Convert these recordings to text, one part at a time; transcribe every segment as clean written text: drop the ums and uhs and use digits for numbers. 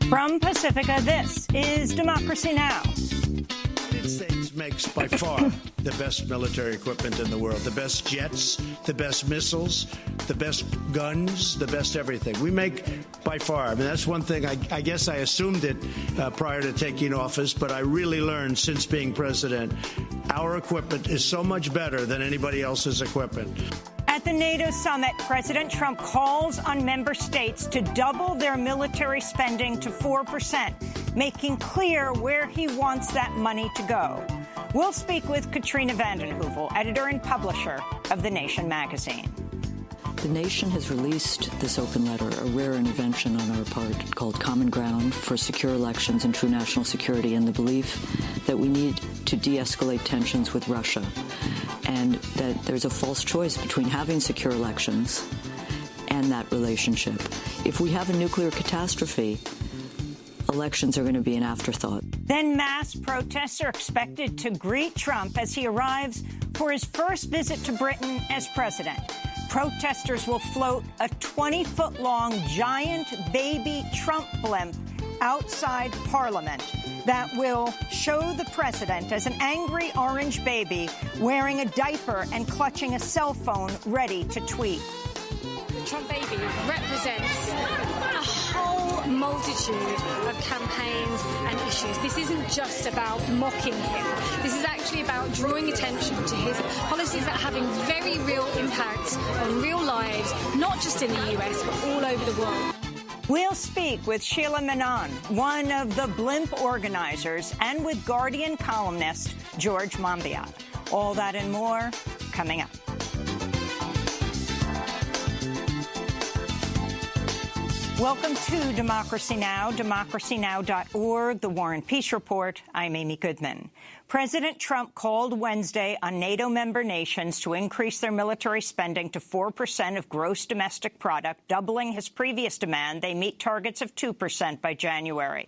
From Pacifica, this is Democracy Now! The United States makes by far the best military equipment in the world, the best jets, the best missiles, the best guns, the best everything. We make by far. I mean, that's one thing. I guess I assumed it prior to taking office, but I really learned since being president, our equipment is so much better than anybody else's equipment. At the NATO summit, President Trump calls on member states to double their military spending to 4%, making clear where he wants that money to go. We'll speak with Katrina vanden Heuvel, editor and publisher of The Nation magazine. The Nation has released this open letter, a rare intervention on our part called Common Ground for Secure Elections and True National Security, in the belief that we need to de-escalate tensions with Russia, and that there's a false choice between having secure elections and that relationship. If we have a nuclear catastrophe, elections are going to be an afterthought. Then mass protests are expected to greet Trump as he arrives for his first visit to Britain as president. Protesters will float a 20-foot-long giant baby Trump blimp outside Parliament that will show the president as an angry orange baby wearing a diaper and clutching a cell phone ready to tweet. The Trump baby represents a whole multitude of campaigns and issues. This isn't just about mocking him. This is actually about drawing attention to his policies that are having very real impacts on real lives, not just in the US, but all over the world. We'll speak with Sheila Menon, one of the blimp organizers, and with Guardian columnist George Monbiot. All that and more coming up. Welcome to Democracy Now!, democracynow.org, The War and Peace Report. I'm Amy Goodman. President Trump called Wednesday on NATO member nations to increase their military spending to 4% of gross domestic product, doubling his previous demand they meet targets of 2% by January.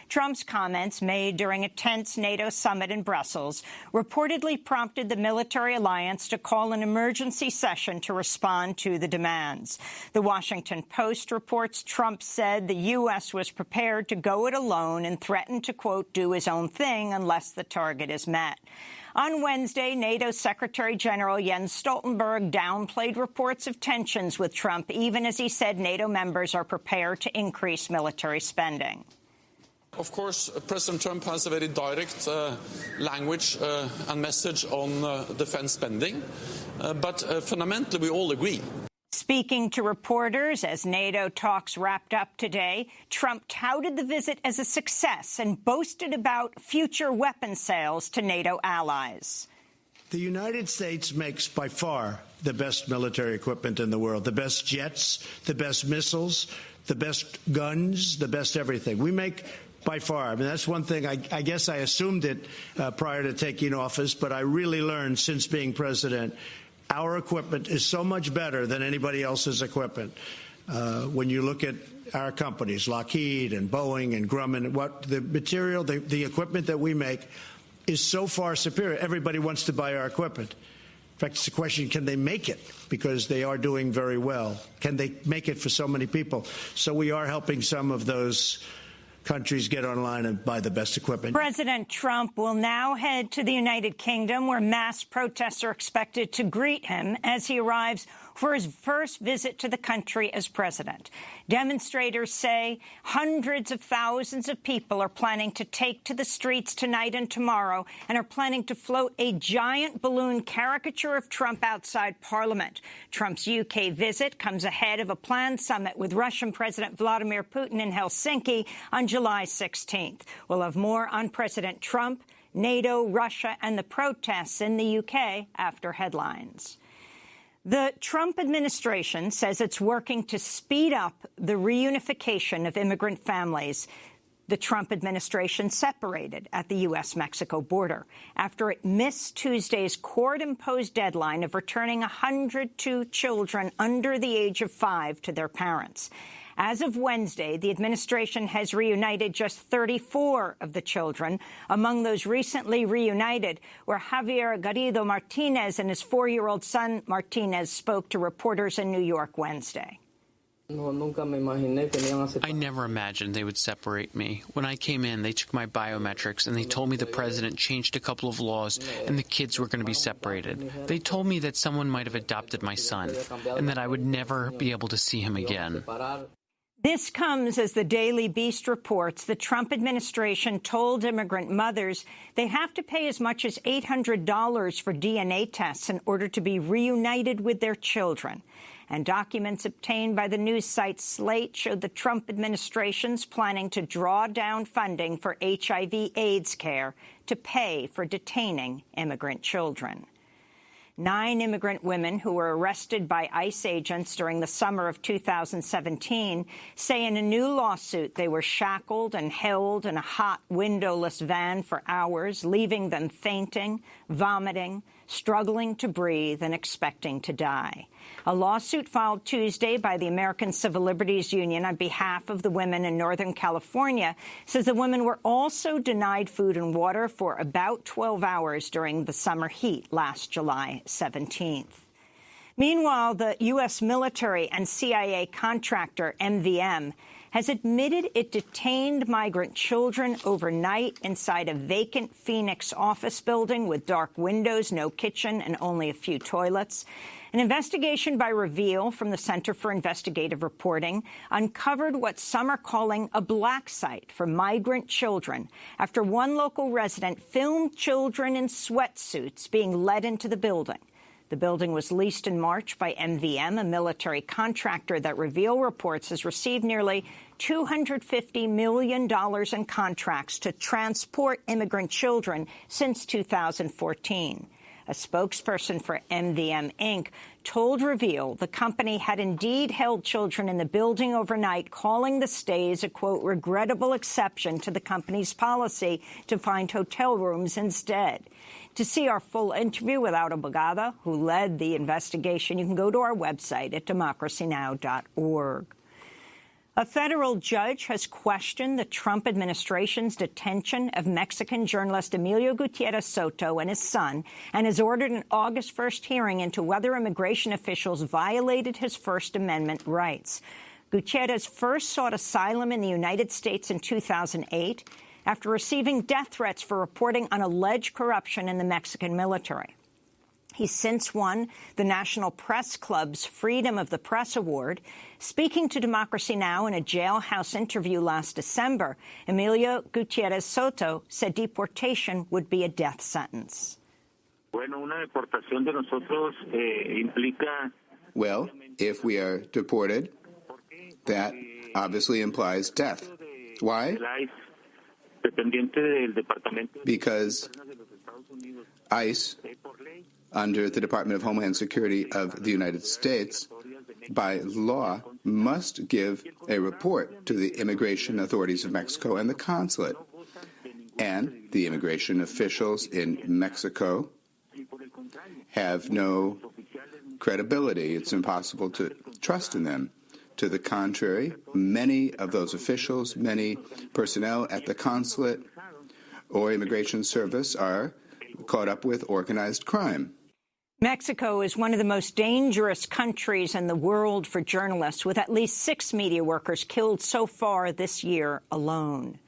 Trump's comments, made during a tense NATO summit in Brussels, reportedly prompted the military alliance to call an emergency session to respond to the demands. The Washington Post reports Trump said the U.S. was prepared to go it alone and threatened to, quote, do his own thing unless the target is met. On Wednesday, NATO Secretary General Jens Stoltenberg downplayed reports of tensions with Trump, even as he said NATO members are prepared to increase military spending. Of course, President Trump has a very direct language and message on defense spending, but fundamentally we all agree. Speaking to reporters as NATO talks wrapped up today, Trump touted the visit as a success and boasted about future weapon sales to NATO allies. The United States makes by far the best military equipment in the world, the best jets, the best missiles, the best guns, the best everything. We make by far. I mean, that's one thing. I guess I assumed it prior to taking office, but I really learned since being president, our equipment is so much better than anybody else's equipment. When you look at our companies, Lockheed and Boeing and Grumman, what the material, the equipment that we make is so far superior. Everybody wants to buy our equipment. In fact, it's a question, can they make it? Because they are doing very well. Can they make it for so many people? So we are helping some of those countries get online and buy the best equipment. President Trump will now head to the United Kingdom, where mass protests are expected to greet him as he arrives for his first visit to the country as president. Demonstrators say hundreds of thousands of people are planning to take to the streets tonight and tomorrow and are planning to float a giant balloon caricature of Trump outside Parliament. Trump's UK visit comes ahead of a planned summit with Russian President Vladimir Putin in Helsinki on July 16th. We'll have more on President Trump, NATO, Russia, and the protests in the UK after headlines. The Trump administration says it's working to speed up the reunification of immigrant families. The Trump administration separated at the U.S.-Mexico border after it missed Tuesday's court-imposed deadline of returning 102 children under the age of 5 to their parents. As of Wednesday, the administration has reunited just 34 of the children. Among those recently reunited were Javier Garrido Martinez and his 4-year-old son Martinez spoke to reporters in New York Wednesday. I never imagined they would separate me. When I came in, they took my biometrics and they told me the president changed a couple of laws and the kids were going to be separated. They told me that someone might have adopted my son and that I would never be able to see him again. This comes as the Daily Beast reports the Trump administration told immigrant mothers they have to pay as much as $800 for DNA tests in order to be reunited with their children. And documents obtained by the news site Slate showed the Trump administration's planning to draw down funding for HIV/AIDS care to pay for detaining immigrant children. 9 immigrant women who were arrested by ICE agents during the summer of 2017 say in a new lawsuit they were shackled and held in a hot, windowless van for hours, leaving them fainting, vomiting, struggling to breathe, and expecting to die. A lawsuit filed Tuesday by the American Civil Liberties Union on behalf of the women in Northern California says the women were also denied food and water for about 12 hours during the summer heat last July 17th. Meanwhile, the U.S. military and CIA contractor MVM has admitted it detained migrant children overnight inside a vacant Phoenix office building with dark windows, no kitchen, and only a few toilets. An investigation by Reveal from the Center for Investigative Reporting uncovered what some are calling a black site for migrant children after one local resident filmed children in sweatsuits being led into the building. The building was leased in March by MVM, a military contractor that Reveal reports has received nearly $250 million in contracts to transport immigrant children since 2014. A spokesperson for MVM, Inc. told Reveal the company had indeed held children in the building overnight, calling the stays a, quote, regrettable exception to the company's policy to find hotel rooms instead. To see our full interview with Aura Bogada, who led the investigation, you can go to our website at democracynow.org. A federal judge has questioned the Trump administration's detention of Mexican journalist Emilio Gutierrez Soto and his son and has ordered an August 1st hearing into whether immigration officials violated his First Amendment rights. Gutierrez first sought asylum in the United States in 2008 after receiving death threats for reporting on alleged corruption in the Mexican military. He's since won the National Press Club's Freedom of the Press Award. Speaking to Democracy Now! In a jailhouse interview last December, Emilio Gutierrez Soto said deportation would be a death sentence. Well, if we are deported, that obviously implies death. Why? Because ICE, under the Department of Homeland Security of the United States, by law, must give a report to the immigration authorities of Mexico and the consulate. And the immigration officials in Mexico have no credibility. It's impossible to trust in them. To the contrary, many of those officials, many personnel at the consulate or immigration service are caught up with organized crime. Mexico is one of the most dangerous countries in the world for journalists, with at least 6 media workers killed so far this year alone.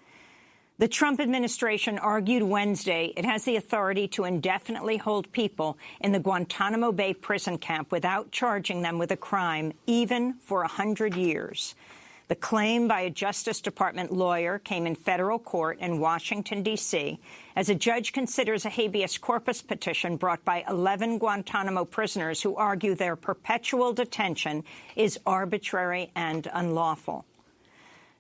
The Trump administration argued Wednesday it has the authority to indefinitely hold people in the Guantanamo Bay prison camp without charging them with a crime, even for 100 years. The claim by a Justice Department lawyer came in federal court in Washington, D.C., as a judge considers a habeas corpus petition brought by 11 Guantanamo prisoners who argue their perpetual detention is arbitrary and unlawful.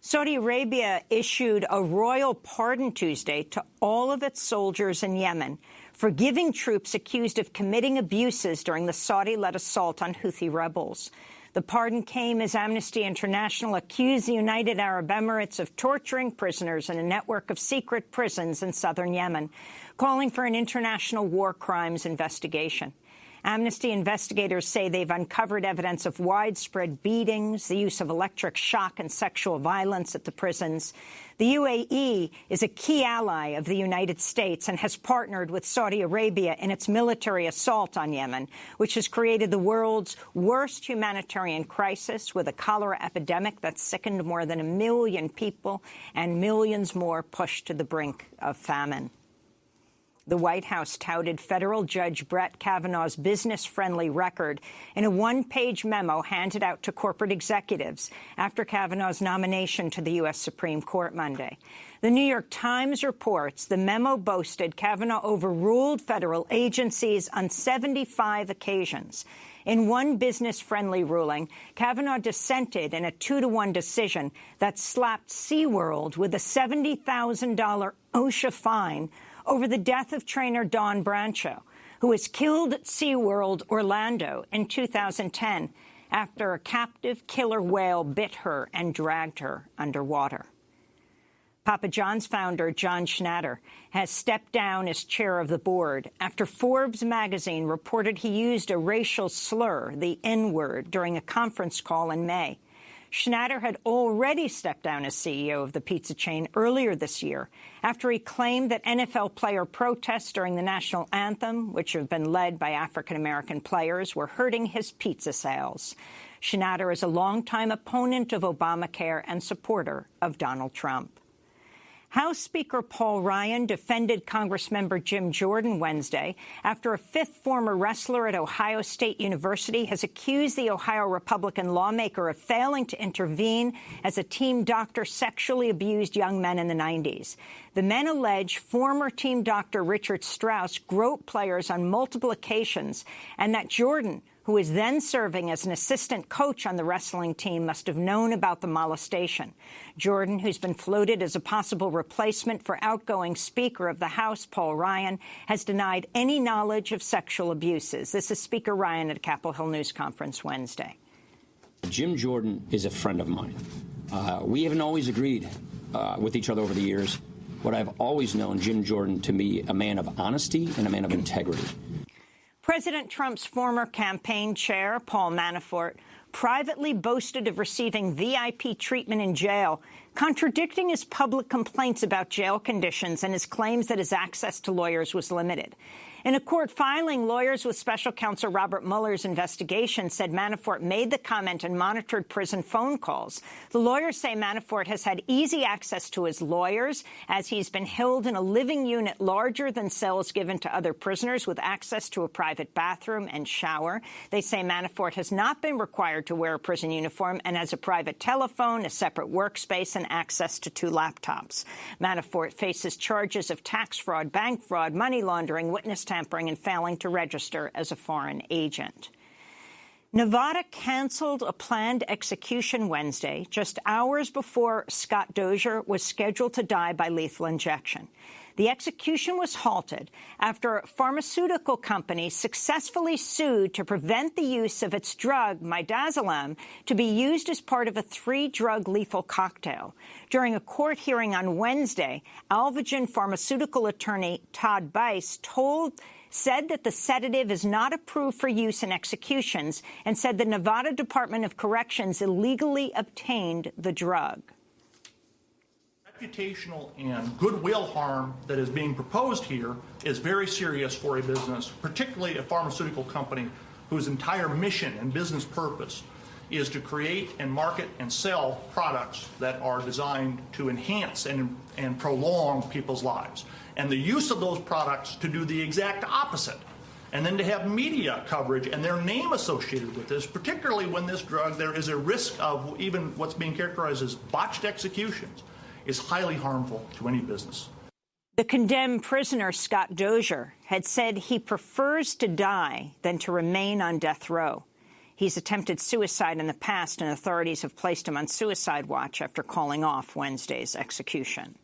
Saudi Arabia issued a royal pardon Tuesday to all of its soldiers in Yemen, forgiving troops accused of committing abuses during the Saudi-led assault on Houthi rebels. The pardon came as Amnesty International accused the United Arab Emirates of torturing prisoners in a network of secret prisons in southern Yemen, calling for an international war crimes investigation. Amnesty investigators say they've uncovered evidence of widespread beatings, the use of electric shock and sexual violence at the prisons. The UAE is a key ally of the United States and has partnered with Saudi Arabia in its military assault on Yemen, which has created the world's worst humanitarian crisis with a cholera epidemic that's sickened more than 1 million people and millions more pushed to the brink of famine. The White House touted federal Judge Brett Kavanaugh's business-friendly record in a one-page memo handed out to corporate executives after Kavanaugh's nomination to the U.S. Supreme Court Monday. The New York Times reports the memo boasted Kavanaugh overruled federal agencies on 75 occasions. In one business-friendly ruling, Kavanaugh dissented in a 2-to-1 decision that slapped SeaWorld with a $70,000 OSHA fine over the death of trainer Dawn Brancho, who was killed at SeaWorld Orlando in 2010 after a captive killer whale bit her and dragged her underwater. Papa John's founder, John Schnatter, has stepped down as chair of the board after Forbes magazine reported he used a racial slur, the N-word, during a conference call in May. Schnatter had already stepped down as CEO of the pizza chain earlier this year after he claimed that NFL player protests during the national anthem, which have been led by African-American players, were hurting his pizza sales. Schnatter is a longtime opponent of Obamacare and supporter of Donald Trump. House Speaker Paul Ryan defended Congressmember Jim Jordan Wednesday after a fifth former wrestler at Ohio State University has accused the Ohio Republican lawmaker of failing to intervene as a team doctor sexually abused young men in the 90s. The men allege former team doctor Richard Strauss groped players on multiple occasions and that Jordan, who was then serving as an assistant coach on the wrestling team, must have known about the molestation. Jordan, who's been floated as a possible replacement for outgoing Speaker of the House, Paul Ryan, has denied any knowledge of sexual abuses. This is Speaker Ryan at a Capitol Hill news conference Wednesday. Jim Jordan is a friend of mine. We haven't always agreed with each other over the years, but I've always known Jim Jordan to be a man of honesty and a man of integrity. President Trump's former campaign chair, Paul Manafort, privately boasted of receiving VIP treatment in jail, contradicting his public complaints about jail conditions and his claims that his access to lawyers was limited. In a court filing, lawyers with special counsel Robert Mueller's investigation said Manafort made the comment and monitored prison phone calls. The lawyers say Manafort has had easy access to his lawyers as he's been held in a living unit larger than cells given to other prisoners with access to a private bathroom and shower. They say Manafort has not been required to wear a prison uniform and has a private telephone, a separate workspace, and access to 2 laptops. Manafort faces charges of tax fraud, bank fraud, money laundering, witness tampering, and failing to register as a foreign agent. Nevada canceled a planned execution Wednesday, just hours before Scott Dozier was scheduled to die by lethal injection. The execution was halted after a pharmaceutical company successfully sued to prevent the use of its drug, midazolam, to be used as part of a 3-drug lethal cocktail. During a court hearing on Wednesday, Alvogen pharmaceutical attorney Todd Bice said that the sedative is not approved for use in executions and said the Nevada Department of Corrections illegally obtained the drug. Reputational and goodwill harm that is being proposed here is very serious for a business, particularly a pharmaceutical company whose entire mission and business purpose is to create and market and sell products that are designed to enhance and prolong people's lives. And the use of those products to do the exact opposite, and then to have media coverage and their name associated with this, particularly when this drug, there is a risk of even what's being characterized as botched executions, is highly harmful to any business. The condemned prisoner, Scott Dozier, had said he prefers to die than to remain on death row. He's attempted suicide in the past, and authorities have placed him on suicide watch after calling off Wednesday's execution.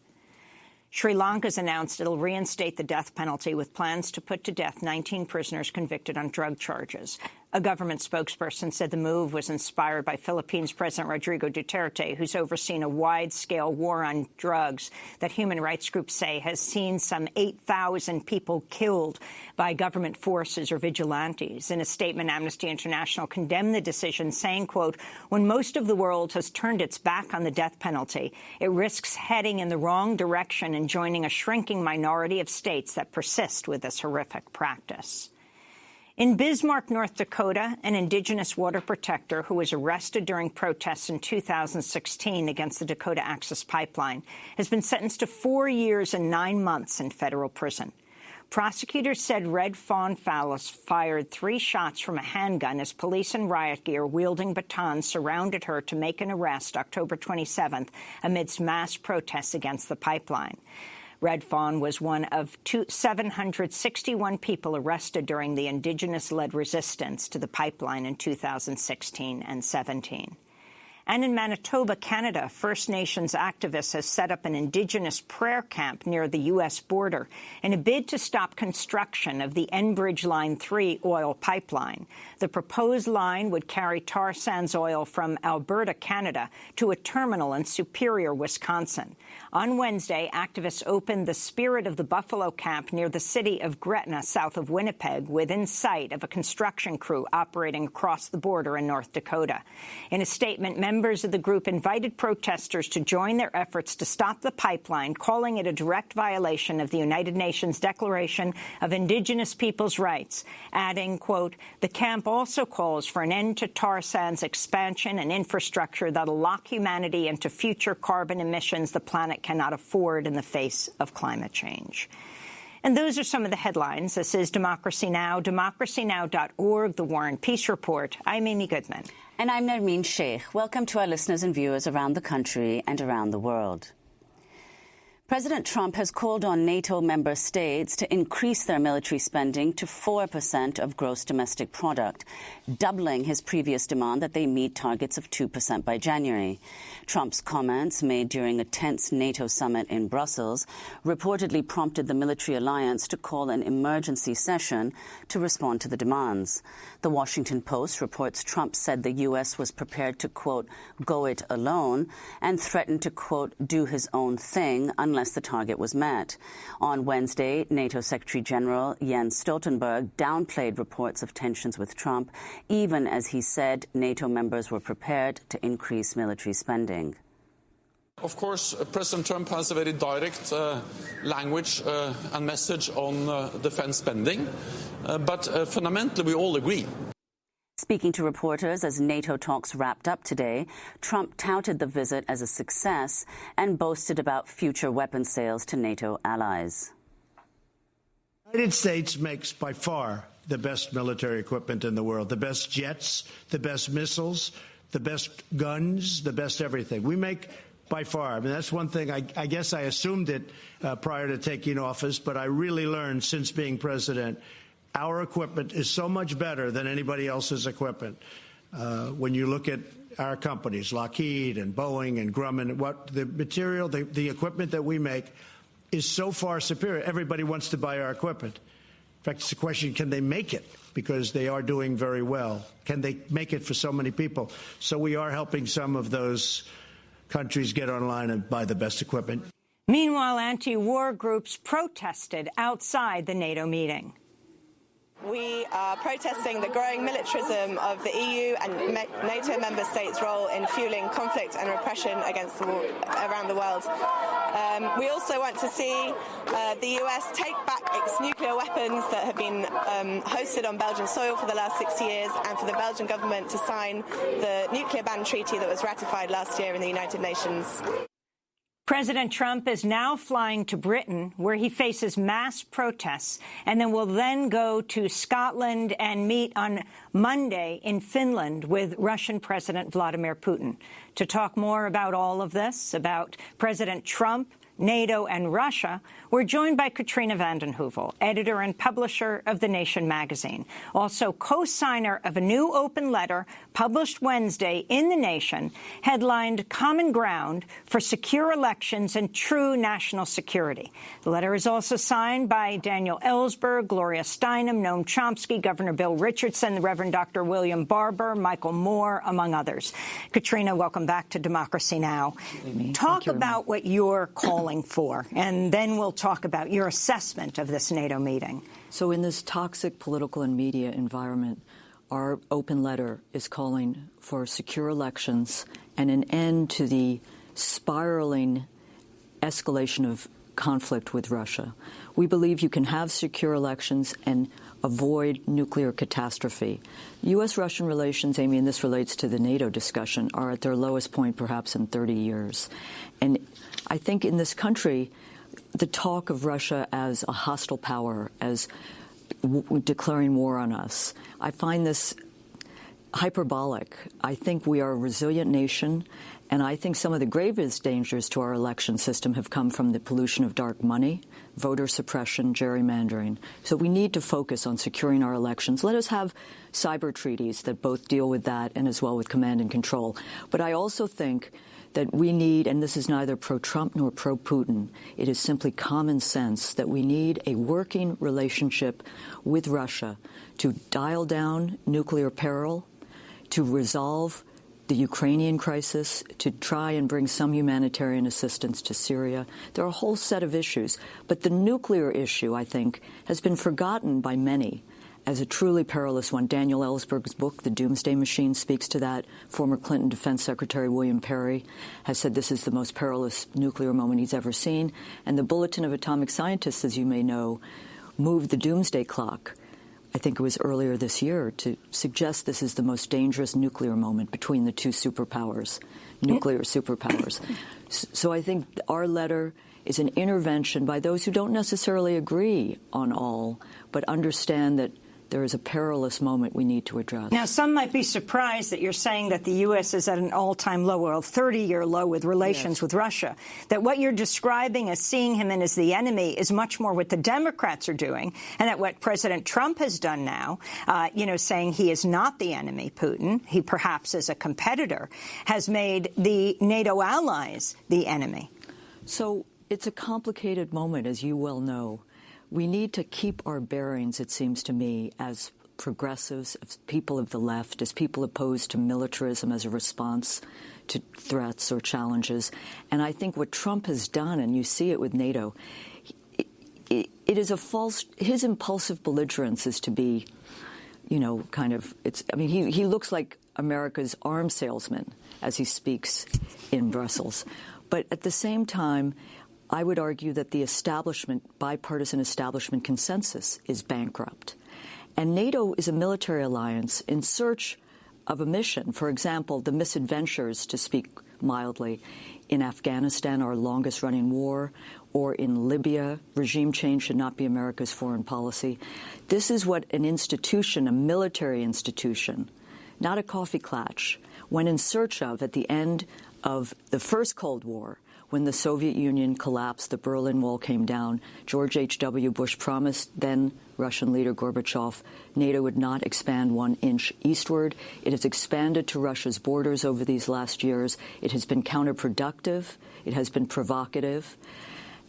Sri Lanka's announced it'll reinstate the death penalty with plans to put to death 19 prisoners convicted on drug charges. A government spokesperson said the move was inspired by Philippines President Rodrigo Duterte, who's overseen a wide-scale war on drugs that human rights groups say has seen some 8,000 people killed by government forces or vigilantes. In a statement, Amnesty International condemned the decision, saying, quote, when most of the world has turned its back on the death penalty, it risks heading in the wrong direction and joining a shrinking minority of states that persist with this horrific practice. In Bismarck, North Dakota, an indigenous water protector who was arrested during protests in 2016 against the Dakota Access Pipeline has been sentenced to 4 years and 9 months in federal prison. Prosecutors said Red Fawn Fallis fired 3 shots from a handgun as police in riot gear wielding batons surrounded her to make an arrest October 27th amidst mass protests against the pipeline. Red Fawn was one of 761 people arrested during the indigenous-led resistance to the pipeline in 2016 and 17. And in Manitoba, Canada, First Nations activists have set up an Indigenous prayer camp near the U.S. border in a bid to stop construction of the Enbridge Line 3 oil pipeline. The proposed line would carry tar sands oil from Alberta, Canada, to a terminal in Superior, Wisconsin. On Wednesday, activists opened the Spirit of the Buffalo camp near the city of Gretna, south of Winnipeg, within sight of a construction crew operating across the border in North Dakota. In a statement, members of the group invited protesters to join their efforts to stop the pipeline, calling it a direct violation of the United Nations Declaration of Indigenous Peoples' Rights, adding, quote, the camp also calls for an end to tar sands expansion and infrastructure that'll lock humanity into future carbon emissions the planet cannot afford in the face of climate change. And those are some of the headlines. This is Democracy Now!, democracynow.org, The War and Peace Report. I'm Amy Goodman. And I'm Nermeen Sheikh. Welcome to our listeners and viewers around the country and around the world. President Trump has called on NATO member states to increase their military spending to 4% of gross domestic product, doubling his previous demand that they meet targets of 2% by January. Trump's comments, made during a tense NATO summit in Brussels, reportedly prompted the military alliance to call an emergency session to respond to the demands. The Washington Post reports Trump said the U.S. was prepared to, quote, go it alone, and threatened to, quote, do his own thing unless the target was met. On Wednesday, NATO Secretary General Jens Stoltenberg downplayed reports of tensions with Trump, even as he said NATO members were prepared to increase military spending. Of course, President Trump has a very direct language and message on defense spending, but fundamentally we all agree. Speaking to reporters as NATO talks wrapped up today, Trump touted the visit as a success and boasted about future weapons sales to NATO allies. The United States makes by far the best military equipment in the world, the best jets, the best missiles, the best guns, the best everything. We make by far. I mean, that's one thing. I guess I assumed it prior to taking office, but I really learned since being president, our equipment is so much better than anybody else's equipment. When you look at our companies, Lockheed and Boeing and Grumman, what the material, the equipment that we make is so far superior. Everybody wants to buy our equipment. In fact, it's a question, can they make it? Because they are doing very well. Can they make it for so many people? So we are helping some of those countries get online and buy the best equipment. Meanwhile, anti-war groups protested outside the NATO meeting. We are protesting the growing militarism of the EU and NATO member states' role in fueling conflict and repression against the war around the world. We also want to see the US take back its nuclear weapons that have been hosted on Belgian soil for the last 60 years, and for the Belgian government to sign the nuclear ban treaty that was ratified last year in the United Nations. President Trump is now flying to Britain, where he faces mass protests, and then will then go to Scotland and meet on Monday in Finland with Russian President Vladimir Putin. To talk more about all of this, about President Trump, NATO and Russia, we're joined by Katrina vanden Heuvel, editor and publisher of The Nation magazine, also co-signer of a new open letter published Wednesday in The Nation, headlined Common Ground for Secure Elections and True National Security. The letter is also signed by Daniel Ellsberg, Gloria Steinem, Noam Chomsky, Governor Bill Richardson, the Reverend Dr. William Barber, Michael Moore, among others. Katrina, welcome back to Democracy Now! Talk about what you're calling for, and then we'll talk about your assessment of this NATO meeting. So in this toxic political and media environment, our open letter is calling for secure elections and an end to the spiraling escalation of conflict with Russia. We believe you can have secure elections and avoid nuclear catastrophe. U.S.-Russian relations, Amy, and this relates to the NATO discussion, are at their lowest point perhaps in 30 years. And I think in this country, the talk of Russia as a hostile power, as declaring war on us, I find this hyperbolic. I think we are a resilient nation, and I think some of the gravest dangers to our election system have come from the pollution of dark money, voter suppression, gerrymandering. So we need to focus on securing our elections. Let us have cyber treaties that both deal with that and as well with command and control. But I also think that we need, and this is neither pro-Trump nor pro-Putin, it is simply common sense that we need a working relationship with Russia to dial down nuclear peril, to resolve the Ukrainian crisis, to try and bring some humanitarian assistance to Syria. There are a whole set of issues. But the nuclear issue, I think, has been forgotten by many as a truly perilous one. Daniel Ellsberg's book, The Doomsday Machine, speaks to that. Former Clinton Defense Secretary William Perry has said this is the most perilous nuclear moment he's ever seen. And the Bulletin of Atomic Scientists, as you may know, moved the doomsday clock, I think it was earlier this year, to suggest this is the most dangerous nuclear moment between the two superpowers, nuclear superpowers. So I think our letter is an intervention by those who don't necessarily agree on all, but understand that there is a perilous moment we need to address. Now, some might be surprised that you're saying that the U.S. is at an all-time low, or a 30-year low with relations with Russia, that what you're describing as seeing him in as the enemy is much more what the Democrats are doing, and that what President Trump has done now, saying he is not the enemy, Putin, he perhaps is a competitor, has made the NATO allies the enemy. So it's a complicated moment, as you well know. We need to keep our bearings, it seems to me, as progressives, as people of the left, as people opposed to militarism as a response to threats or challenges. And I think what Trump has done, and you see it with NATO, it is a false, his impulsive belligerence is to be, he looks like America's arms salesman as he speaks in Brussels. But at the same time, I would argue that the bipartisan establishment consensus is bankrupt. And NATO is a military alliance in search of a mission. For example, the misadventures, to speak mildly, in Afghanistan, our longest-running war, or in Libya, regime change should not be America's foreign policy. This is what an institution, a military institution, not a coffee klatch, went in search of at the end of the first Cold War. When the Soviet Union collapsed, the Berlin Wall came down, George H.W. Bush promised then Russian leader Gorbachev NATO would not expand 1 inch eastward. It has expanded to Russia's borders over these last years. It has been counterproductive. It has been provocative.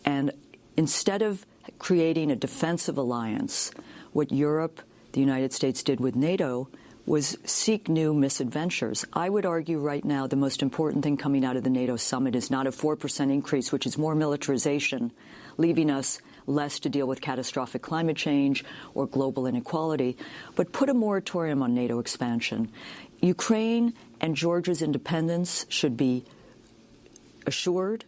And instead of creating a defensive alliance, what Europe, the United States did with NATO was seek new misadventures. I would argue right now the most important thing coming out of the NATO summit is not a 4% increase, which is more militarization, leaving us less to deal with catastrophic climate change or global inequality, but put a moratorium on NATO expansion. Ukraine and Georgia's independence should be assured.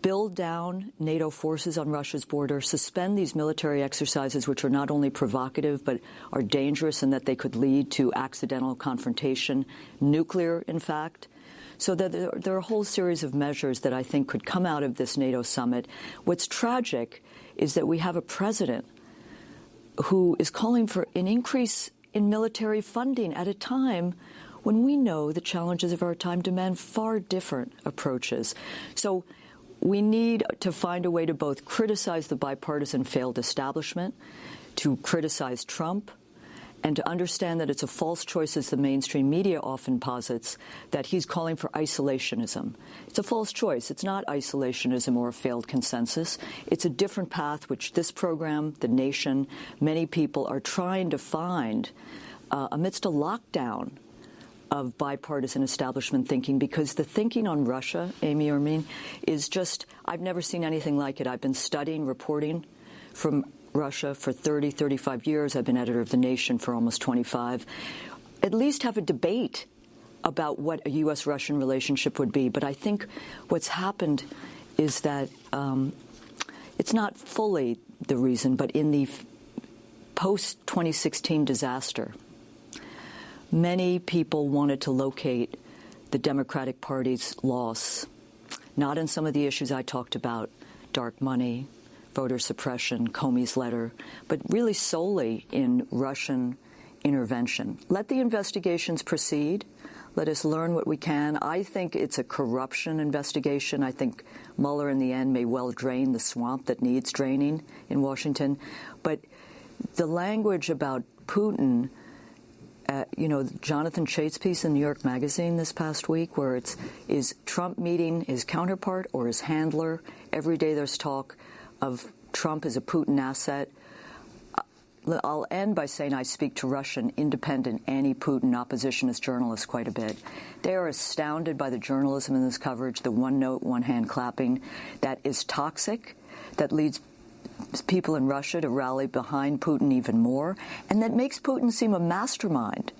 Build down NATO forces on Russia's border, suspend these military exercises, which are not only provocative but are dangerous in that they could lead to accidental confrontation, nuclear, in fact. So that there are a whole series of measures that I think could come out of this NATO summit. What's tragic is that we have a president who is calling for an increase in military funding at a time when we know the challenges of our time demand far different approaches. So We need to find a way to both criticize the bipartisan failed establishment, to criticize Trump, and to understand that it's a false choice, as the mainstream media often posits, that he's calling for isolationism. It's a false choice. It's not isolationism or a failed consensus. It's a different path which this program, the nation, many people are trying to find amidst a lockdown of bipartisan establishment thinking, because the thinking on Russia, Amy Ermine, is just, I've never seen anything like it. I've been studying, reporting from Russia for 30, 35 years. I've been editor of The Nation for almost 25. At least have a debate about what a U.S.-Russian relationship would be. But I think what's happened is that it's not fully the reason, but in the post-2016 disaster, many people wanted to locate the Democratic Party's loss, not in some of the issues I talked about, dark money, voter suppression, Comey's letter, but really solely in Russian intervention. Let the investigations proceed. Let us learn what we can. I think it's a corruption investigation. I think Mueller, in the end, may well drain the swamp that needs draining in Washington. But the language about Putin, Jonathan Chait's piece in New York Magazine this past week, where it's, is Trump meeting his counterpart or his handler? Every day there's talk of Trump as a Putin asset. I'll end by saying I speak to Russian independent anti-Putin oppositionist journalists quite a bit. They are astounded by the journalism in this coverage, the one note, one hand clapping, that is toxic, that leads people in Russia to rally behind Putin even more, and that makes Putin seem a mastermind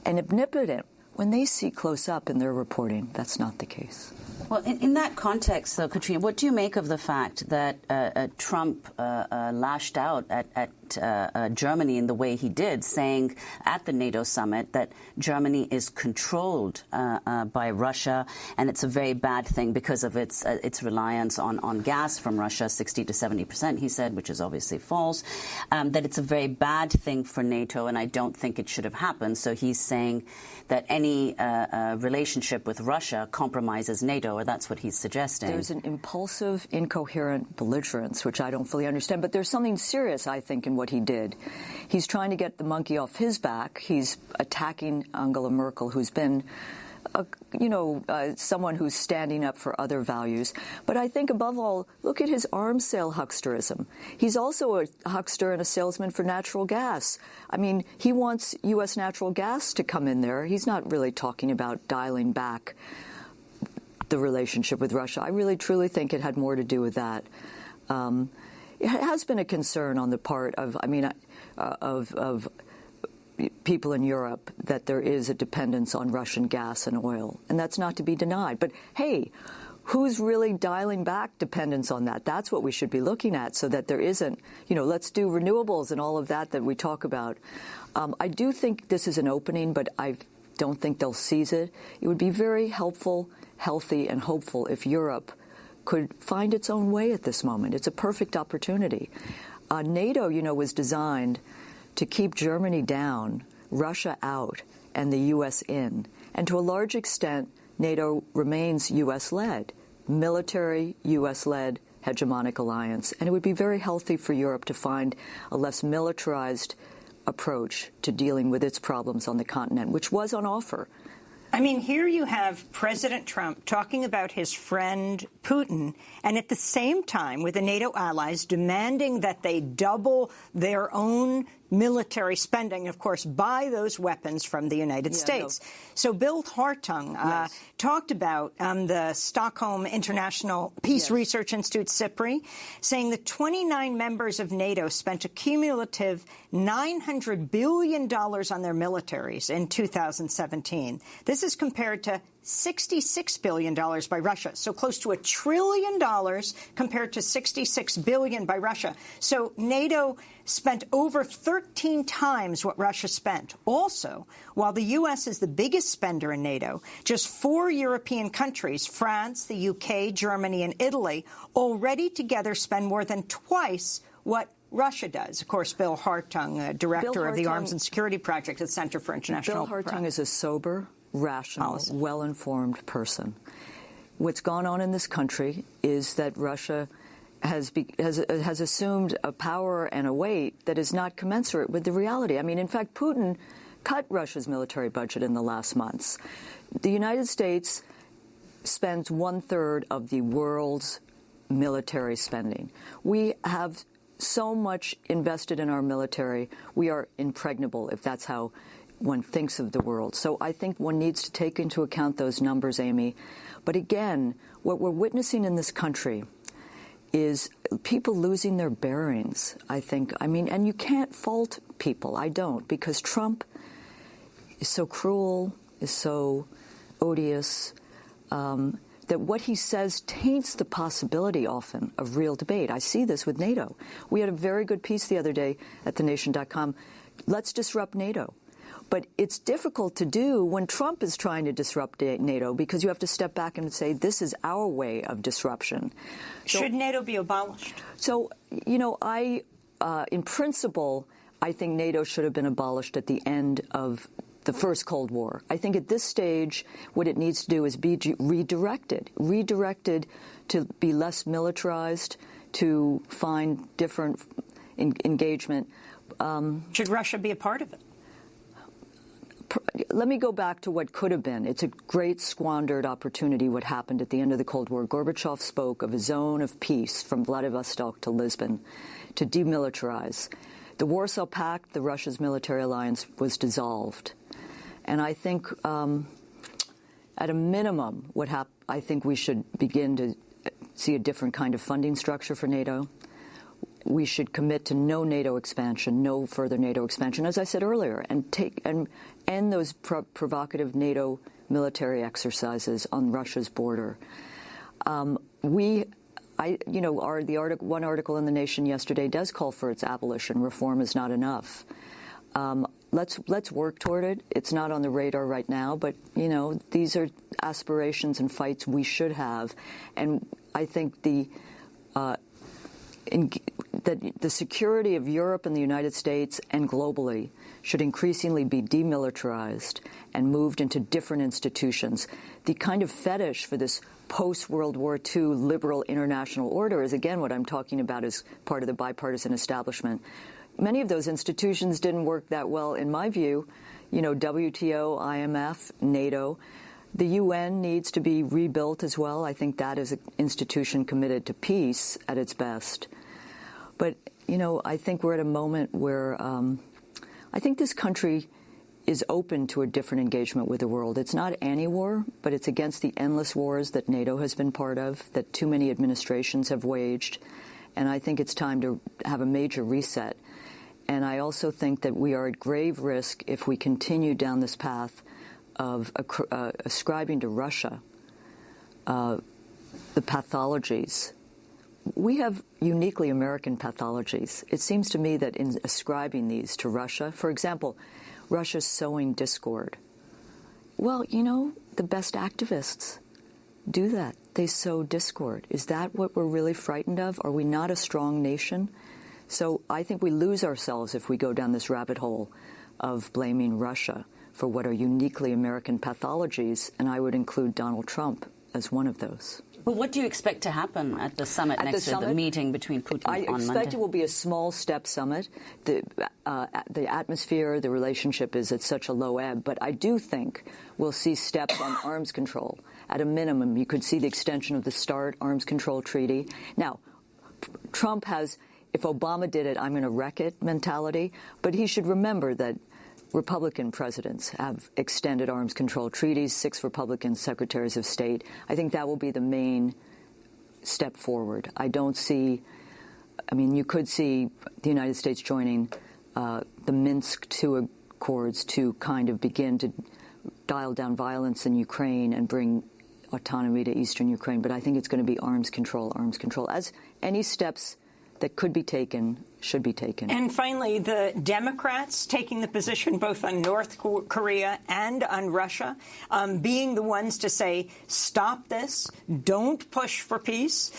and omnipotent when they see close up in their reporting. That's not the case. Well, in that context, though, Katrina, what do you make of the fact that Trump lashed out at Germany in the way he did, saying at the NATO summit that Germany is controlled by Russia, and it's a very bad thing because of its reliance on gas from Russia, 60 to 70%, he said, which is obviously false, that it's a very bad thing for NATO, and I don't think it should have happened. So he's saying that any relationship with Russia compromises NATO, or that's what he's suggesting. There's an impulsive, incoherent belligerence, which I don't fully understand. But there's something serious, I think, in what he did. He's trying to get the monkey off his back. He's attacking Angela Merkel, who's been someone who's standing up for other values. But I think, above all, look at his arms sale hucksterism. He's also a huckster and a salesman for natural gas. I mean, he wants U.S. natural gas to come in there. He's not really talking about dialing back the relationship with Russia. I really, truly think it had more to do with that. It has been a concern on the part of, of people in Europe that there is a dependence on Russian gas and oil, and that's not to be denied. But, hey, who's really dialing back dependence on that? That's what we should be looking at, so that there isn't, let's do renewables and all of that we talk about. I do think this is an opening, but I don't think they'll seize it. It would be very helpful, healthy, and hopeful if Europe could find its own way at this moment. It's a perfect opportunity. NATO, was designed to keep Germany down, Russia out, and the U.S. in. And to a large extent, NATO remains U.S.-led, military, U.S.-led hegemonic alliance. And it would be very healthy for Europe to find a less militarized approach to dealing with its problems on the continent, which was on offer. I mean, here you have President Trump talking about his friend Putin, and at the same time, with the NATO allies demanding that they double their own military spending, of course, buy those weapons from the United States. No. So Bill Hartung talked about the Stockholm International Peace Research Institute, SIPRI, saying the 29 members of NATO spent a cumulative $900 billion on their militaries in 2017. This is compared to $66 billion by Russia, so close to $1 trillion compared to $66 billion by Russia. So NATO spent over 13 times what Russia spent. Also, while the U.S. is the biggest spender in NATO, just 4 European countries, France, the UK, Germany, and Italy, already together spend more than twice what Russia does. Of course, Bill Hartung, director of the Arms and Security Project at the Center for International Bill Hartung is a sober, rational, well-informed person. what's gone on in this country is that Russia has assumed a power and a weight that is not commensurate with the reality. I mean, in fact, Putin cut Russia's military budget in the last months. The United States spends 1/3 of the world's military spending. We have so much invested in our military. We are impregnable, if that's how one thinks of the world. So I think one needs to take into account those numbers, Amy. But again, what we're witnessing in this country is people losing their bearings, I think. I mean, and you can't fault people. I don't, because Trump is so cruel, is so odious, that what he says taints the possibility often of real debate. I see this with NATO. We had a very good piece the other day at thenation.com. Let's disrupt NATO. But it's difficult to do when Trump is trying to disrupt NATO, because you have to step back and say, this is our way of disruption. So, should NATO be abolished? So, you know, in principle, I think NATO should have been abolished at the end of the first Cold War. I think at this stage, what it needs to do is be redirected to be less militarized, to find different engagement. Should Russia be a part of it? Let me go back to what could have been. It's a great squandered opportunity, what happened at the end of the Cold War. Gorbachev spoke of a zone of peace from Vladivostok to Lisbon to demilitarize. The Warsaw Pact, the Russia's military alliance, was dissolved. And I think, at a minimum, I think we should begin to see a different kind of funding structure for NATO. We should commit to no NATO expansion, no further NATO expansion, as I said earlier, and end those provocative NATO military exercises on Russia's border. One article in The Nation yesterday does call for its abolition. Reform is not enough. Let's work toward it. It's not on the radar right now, but, you know, these are aspirations and fights we should have. And I think that the security of Europe and the United States and globally should increasingly be demilitarized and moved into different institutions. The kind of fetish for this post-World War II liberal international order is, again, what I'm talking about as part of the bipartisan establishment. Many of those institutions didn't work that well, in my view. You know, WTO, IMF, NATO. The UN needs to be rebuilt as well. I think that is an institution committed to peace at its best. But, you know, I think we're at a moment where I think this country is open to a different engagement with the world. It's not anti-war, but it's against the endless wars that NATO has been part of, that too many administrations have waged. And I think it's time to have a major reset. And I also think that we are at grave risk if we continue down this path of ascribing to Russia the pathologies. We have uniquely American pathologies. It seems to me that in ascribing these to Russia, for example, Russia's sowing discord. Well, you know, the best activists do that. They sow discord. Is that what we're really frightened of? Are we not a strong nation? So I think we lose ourselves if we go down this rabbit hole of blaming Russia for what are uniquely American pathologies, and I would include Donald Trump as one of those. But what do you expect to happen at the summit next to the meeting between Putin on Monday? I expect it will be a small step summit. The atmosphere, the relationship is at such a low ebb, but I do think we'll see steps on arms control. At a minimum, you could see the extension of the START arms control treaty. Now, Trump has, if Obama did it, I'm going to wreck it mentality, but he should remember that Republican presidents have extended arms control treaties, 6 Republican secretaries of state. I think that will be the main step forward. I don't see, I mean, you could see the United States joining the Minsk II Accords to kind of begin to dial down violence in Ukraine and bring autonomy to eastern Ukraine. But I think it's going to be arms control, as any steps that could be taken should be taken. And finally, the Democrats taking the position both on North Korea and on Russia, being the ones to say, stop this, don't push for peace,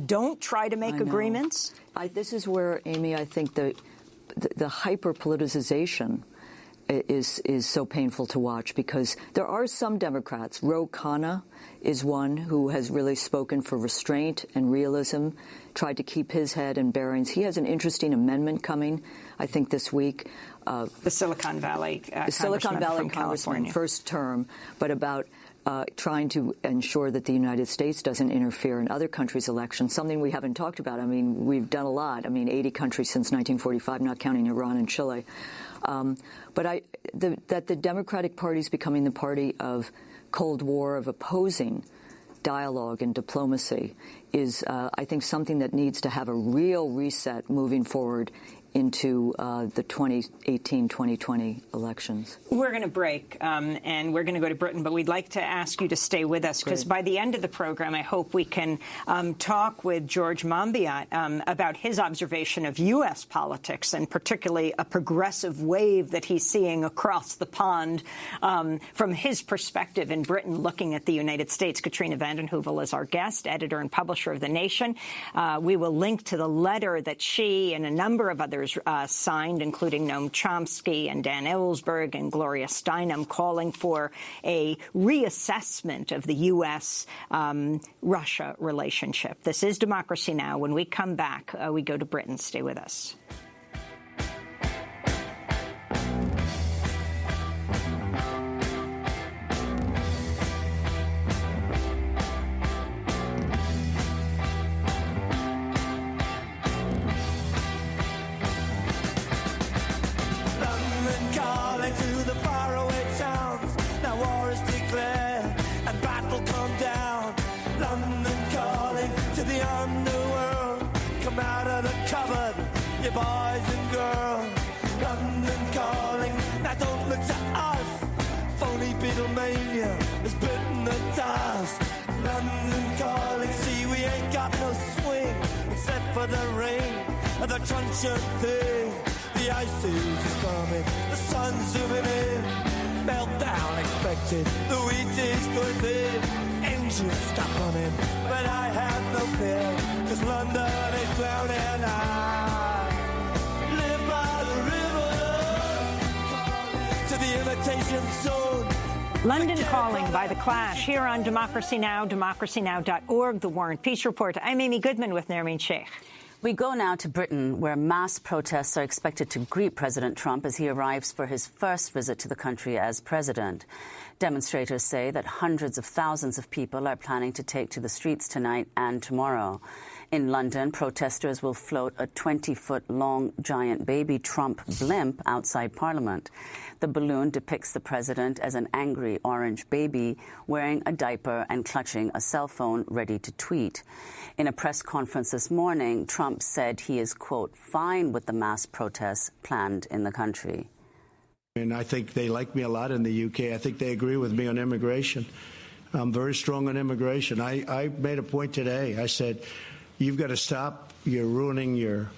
don't try to make agreements. This is where, Amy, I think the hyper-politicization is so painful to watch, because there are some Democrats. Ro Khanna is one who has really spoken for restraint and realism, tried to keep his head and bearings. He has an interesting amendment coming, I think, this week. The Silicon Valley Congressman, first term, but about trying to ensure that the United States doesn't interfere in other countries' elections, something we haven't talked about. I mean, we've done a lot. I mean, 80 countries since 1945, not counting Iran and Chile. But that the Democratic Party is becoming the party of Cold War, of opposing dialogue and diplomacy, is, I think, something that needs to have a real reset moving forward into the 2018-2020 elections. We're going to break, and we're going to go to Britain, but we'd like to ask you to stay with us, because by the end of the program, I hope we can talk with George Monbiot about his observation of U.S. politics, and particularly a progressive wave that he's seeing across the pond from his perspective in Britain, looking at the United States. Katrina vanden Heuvel is our guest, editor and publisher of The Nation. We will link to the letter that she and a number of others signed, including Noam Chomsky and Dan Ellsberg and Gloria Steinem, calling for a reassessment of the U.S.-Russia relationship. This is Democracy Now! When we come back, we go to Britain. Stay with us. Boys and girls, London calling. Now don't look to us. Phony Beatlemania has bitten the dust. London calling. See, we ain't got no swing except for the rain and the truncheon thing. The ice age is coming. The sun's zooming in. Meltdown expected. The wheat is going thin. Engines stop running, but I have no fear, 'cause London is drowning. London Calling by The Clash, here on Democracy Now!, democracynow.org, The War and Peace Report. I'm Amy Goodman with Nermeen Sheikh. We go now to Britain, where mass protests are expected to greet President Trump as he arrives for his first visit to the country as president. Demonstrators say that hundreds of thousands of people are planning to take to the streets tonight and tomorrow. In London, protesters will float a 20-foot-long giant baby Trump blimp outside Parliament. The balloon depicts the president as an angry orange baby wearing a diaper and clutching a cell phone ready to tweet. In a press conference this morning, Trump said he is, quote, fine with the mass protests planned in the country. And I think they like me a lot in the UK. I think they agree with me on immigration. I'm very strong on immigration. I made a point today. I said, you've got to stop. You're ruining you're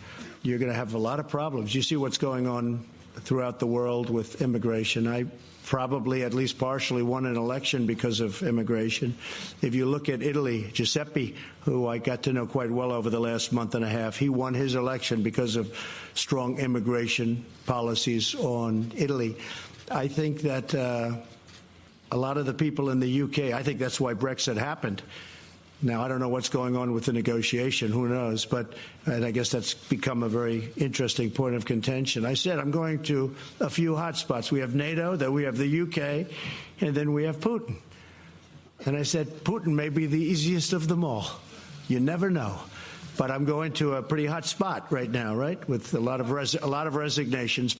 going to have a lot of problems. You see what's going on throughout the world with immigration. I probably, at least partially, won an election because of immigration. If you look at Italy, Giuseppe, who I got to know quite well over the last month and a half, he won his election because of strong immigration policies on Italy. I think that a lot of the people in the UK, I think that's why Brexit happened. Now, I don't know what's going on with the negotiation. Who knows? And I guess that's become a very interesting point of contention. I said I'm going to a few hot spots. We have NATO, then we have the UK, and then we have Putin. And I said Putin may be the easiest of them all. You never know. But I'm going to a pretty hot spot right now, right, with a lot of resignations.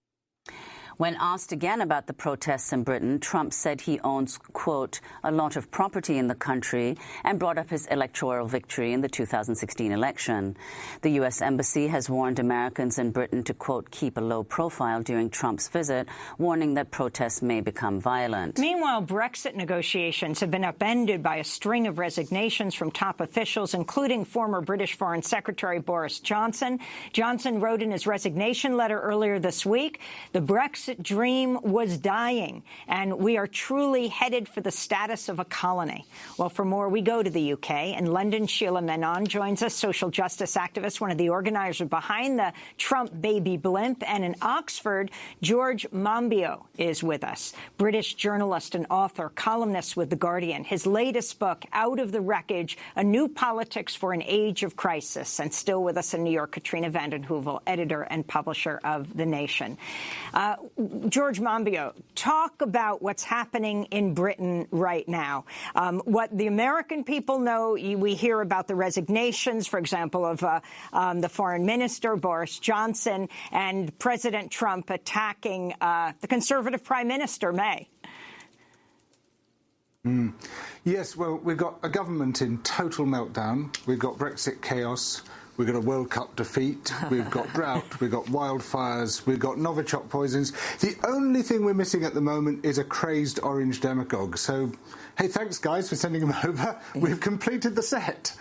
When asked again about the protests in Britain, Trump said he owns, quote, a lot of property in the country, and brought up his electoral victory in the 2016 election. The U.S. Embassy has warned Americans in Britain to, quote, keep a low profile during Trump's visit, warning that protests may become violent. Meanwhile, Brexit negotiations have been upended by a string of resignations from top officials, including former British Foreign Secretary Boris Johnson. Johnson wrote in his resignation letter earlier this week, the Brexit Brexit dream was dying, and we are truly headed for the status of a colony. Well, for more, we go to the UK. In London, Sheila Menon joins us, social justice activist, one of the organizers behind the Trump baby blimp. And in Oxford, George Monbiot is with us, British journalist and author, columnist with The Guardian. His latest book, Out of the Wreckage, A New Politics for an Age of Crisis. And still with us in New York, Katrina vanden Heuvel, editor and publisher of The Nation. George Monbiot, talk about what's happening in Britain right now. What the American people know, we hear about the resignations, for example, of the foreign minister, Boris Johnson, and President Trump attacking the Conservative Prime Minister, May. Yes, well, we've got a government in total meltdown. We've got Brexit chaos. We've got a World Cup defeat, we've got drought, we've got wildfires, we've got Novichok poisons. The only thing we're missing at the moment is a crazed orange demagogue. So, hey, thanks, guys, for sending him over. We've completed the set.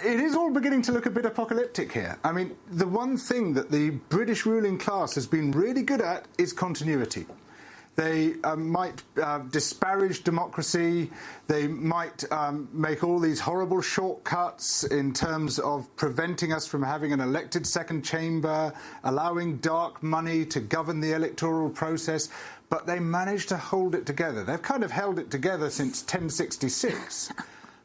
It is all beginning to look a bit apocalyptic here. I mean, the one thing that the British ruling class has been really good at is continuity. They might disparage democracy. They might make all these horrible shortcuts in terms of preventing us from having an elected second chamber, allowing dark money to govern the electoral process. But they managed to hold it together. They've kind of held it together since 1066.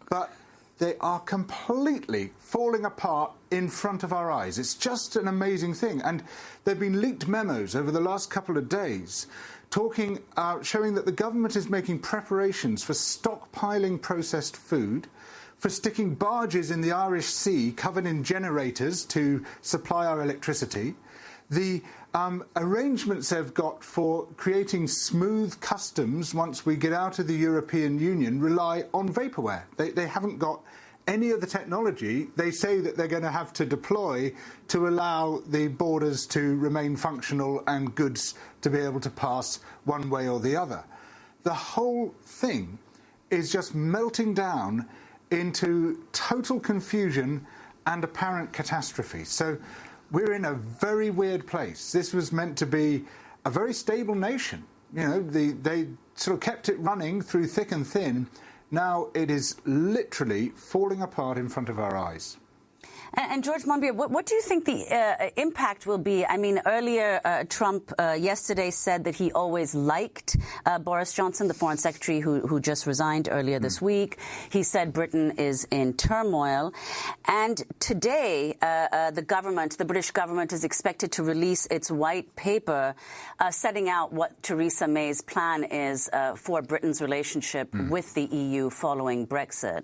But they are completely falling apart in front of our eyes. It's just an amazing thing. And there have been leaked memos over the last couple of days showing that the government is making preparations for stockpiling processed food, for sticking barges in the Irish Sea covered in generators to supply our electricity. The arrangements they've got for creating smooth customs once we get out of the European Union rely on vaporware. They haven't got any of the technology they say that they're going to have to deploy to allow the borders to remain functional and goods to be able to pass one way or the other. The whole thing is just melting down into total confusion and apparent catastrophe. So we're in a very weird place. This was meant to be a very stable nation. You know, they sort of kept it running through thick and thin. Now it is literally falling apart in front of our eyes. And George Monbiot, what do you think the impact will be? I mean, earlier Trump yesterday said that he always liked Boris Johnson, the foreign secretary who just resigned earlier this week. He said Britain is in turmoil. And today, the British government is expected to release its white paper setting out what Theresa May's plan is for Britain's relationship with the EU following Brexit.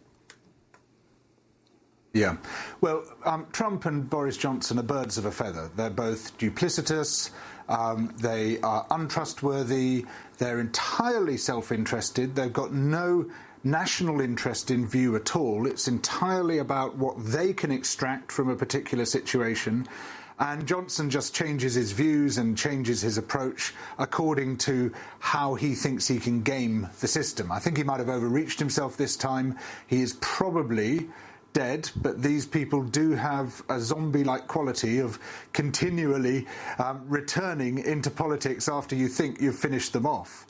Yeah. Well, Trump and Boris Johnson are birds of a feather. They're both duplicitous. They are untrustworthy. They're entirely self-interested. They've got no national interest in view at all. It's entirely about what they can extract from a particular situation. And Johnson just changes his views and changes his approach according to how he thinks he can game the system. I think he might have overreached himself this time. He is probably dead, but these people do have a zombie-like quality of continually returning into politics after you think you've finished them off.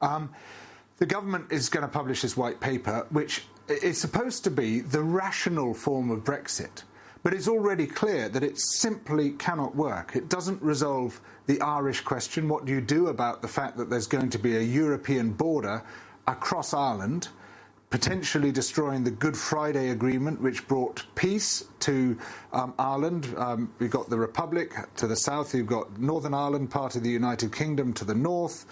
The government is going to publish this white paper, which is supposed to be the rational form of Brexit, but it's already clear that it simply cannot work. It doesn't resolve the Irish question. What do you do about the fact that there's going to be a European border across Ireland, potentially destroying the Good Friday Agreement, which brought peace to Ireland? We've got the Republic to the south. You've got Northern Ireland, part of the United Kingdom, to the north.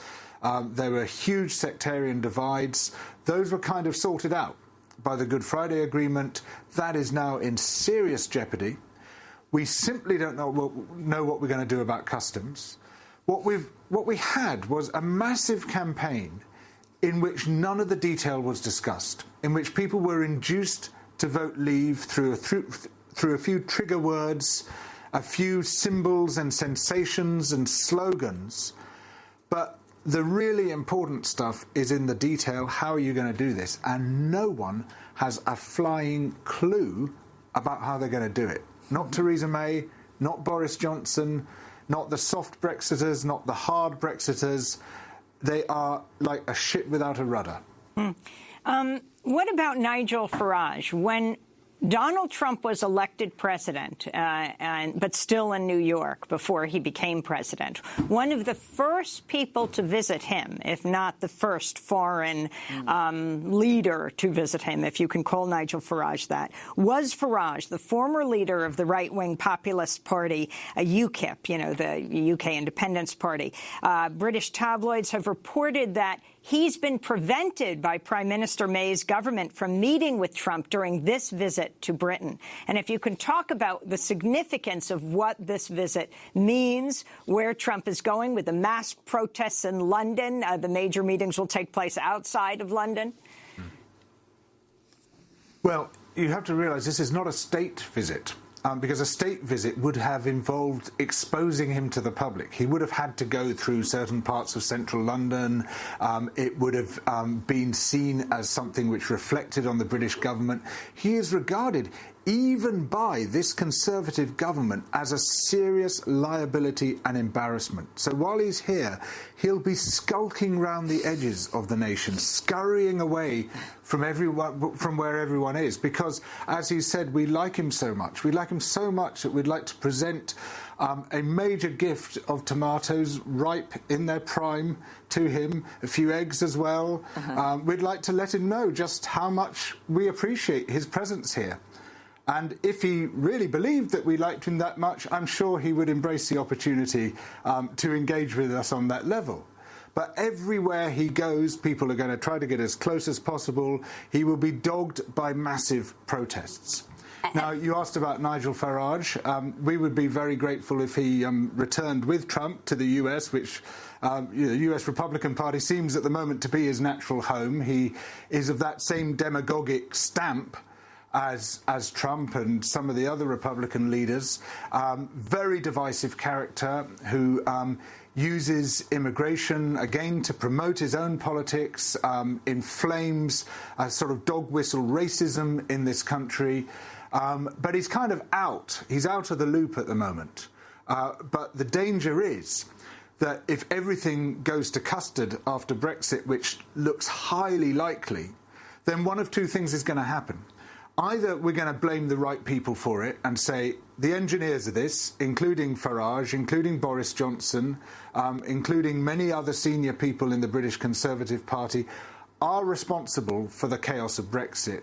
There were huge sectarian divides. Those were kind of sorted out by the Good Friday Agreement. That is now in serious jeopardy. We simply don't know what we're going to do about customs. What we had was a massive campaign in which none of the detail was discussed, in which people were induced to vote leave through a few trigger words, a few symbols and sensations and slogans. But the really important stuff is in the detail. How are you going to do this? And no one has a flying clue about how they're going to do it. Not Theresa May, not Boris Johnson, not the soft Brexiters, not the hard Brexiters. They are like a ship without a rudder. What about Nigel Farage? When Donald Trump was elected president, but still in New York before he became president, one of the first people to visit him, if not the first foreign leader to visit him, if you can call Nigel Farage that, was Farage, the former leader of the right-wing populist party, UKIP, you know, the UK Independence Party. British tabloids have reported that he's been prevented by Prime Minister May's government from meeting with Trump during this visit to Britain. And if you can talk about the significance of what this visit means, where Trump is going with the mass protests in London, the major meetings will take place outside of London. Well, you have to realise this is not a state visit. Because a state visit would have involved exposing him to the public. He would have had to go through certain parts of central London. It would have been seen as something which reflected on the British government. He is regarded, even by this Conservative government, as a serious liability and embarrassment. So while he's here, he'll be skulking round the edges of the nation, scurrying away from where everyone is, because, as he said, we like him so much. We like him so much that we'd like to present a major gift of tomatoes ripe in their prime to him, a few eggs as well. We'd like to let him know just how much we appreciate his presence here. And if he really believed that we liked him that much, I'm sure he would embrace the opportunity to engage with us on that level. But everywhere he goes, people are going to try to get as close as possible. He will be dogged by massive protests. Now, you asked about Nigel Farage. We would be very grateful if he returned with Trump to the US, which the US Republican Party seems at the moment to be his natural home. He is of that same demagogic stamp as Trump and some of the other Republican leaders. Very divisive character who uses immigration, again, to promote his own politics, inflames a sort of dog whistle racism in this country. But he's kind of out. He's out of the loop at the moment. But the danger is that if everything goes to custard after Brexit, which looks highly likely, then one of two things is going to happen. Either we're going to blame the right people for it and say the engineers of this, including Farage, including Boris Johnson, including many other senior people in the British Conservative Party, are responsible for the chaos of Brexit.